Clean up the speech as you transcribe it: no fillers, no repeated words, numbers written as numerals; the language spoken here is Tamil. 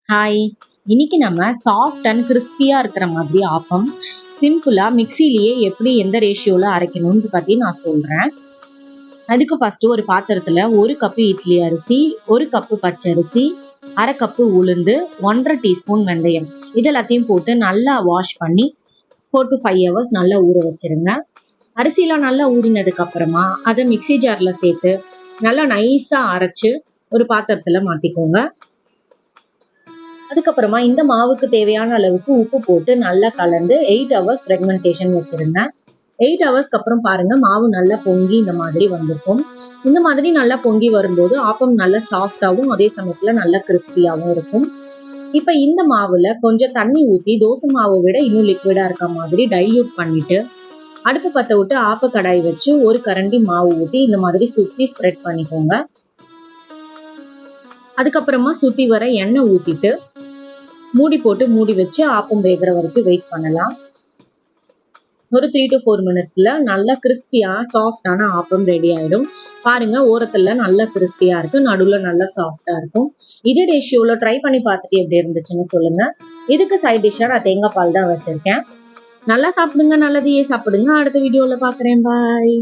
ஹாய், இன்னைக்கு நம்ம சாஃப்ட் அண்ட் கிறிஸ்பியா இருக்கிற மாதிரி ஆப்பம் சிம்பிளா மிக்சிலேயே எப்படி எந்த ரேஷியோல அரைக்கணும்னு பத்தி நான் சொல்றேன். அதுக்கு ஃபர்ஸ்ட் ஒரு பாத்திரத்துல 1 கப்பு இட்லி அரிசி, 1 கப்பு பச்சரிசி, 1/2 கப்பு உளுந்து, 1/2 டீஸ்பூன் வெந்தயம் இது எல்லாத்தையும் போட்டு நல்லா வாஷ் பண்ணி 4 to 5 hours நல்லா ஊற வச்சிருங்க. அரிசிலாம் நல்லா ஊறினதுக்கு அப்புறமா அதை மிக்சி ஜார்ல சேர்த்து நல்லா நைஸா அரைச்சு ஒரு பாத்திரத்துல மாத்திக்கோங்க. அதுக்கப்புறமா இந்த மாவுக்கு தேவையான அளவுக்கு உப்பு போட்டு நல்லா கலந்து 8 hours fermentation வச்சிருங்க. 8 hours அப்புறம் பாருங்க மாவு நல்லா பொங்கி இந்த மாதிரி வந்திருக்கும். இந்த மாதிரி நல்லா பொங்கி வரும்போது ஆப்பம் நல்லா சாஃப்டாகவும் அதே சமயத்துல நல்லா கிறிஸ்பியாகவும் இருக்கும். இப்ப இந்த மாவுல கொஞ்சம் தண்ணி ஊற்றி தோசை மாவை விட இன்னும் லிக்விடா இருக்க மாதிரி டைல்யூட் பண்ணிட்டு அடுப்பு பத்த விட்டு ஆப்ப கடாய் வச்சு ஒரு கரண்டி மாவு ஊற்றி இந்த மாதிரி சுத்தி ஸ்ப்ரெட் பண்ணிக்கோங்க. அதுக்கப்புறமா சுத்தி வர எண்ணெய் ஊத்திட்டு மூடி போட்டு மூடி வச்சு ஆப்பம் வேகிற வரைக்கும் வெயிட் பண்ணலாம். ஒரு 3 to 4 minutesல நல்லா கிறிஸ்பியா சாஃப்டான ஆப்பம் ரெடி ஆயிடும். பாருங்க ஓரத்துல நல்லா கிறிஸ்பியா இருக்கு, நடுவுல நல்லா சாஃப்டா இருக்கும். இதே ரேஷியோல ட்ரை பண்ணி பார்த்துட்டு எப்படி இருந்துச்சுன்னு சொல்லுங்க. இதுக்கு சைட் டிஷ்ஷா நான் தேங்காய் பால் தான் வச்சிருக்கேன். நல்லா சாப்பிடுங்க, நல்லதையே சாப்பிடுங்க. அடுத்த வீடியோல பாக்குறேன். பாய்.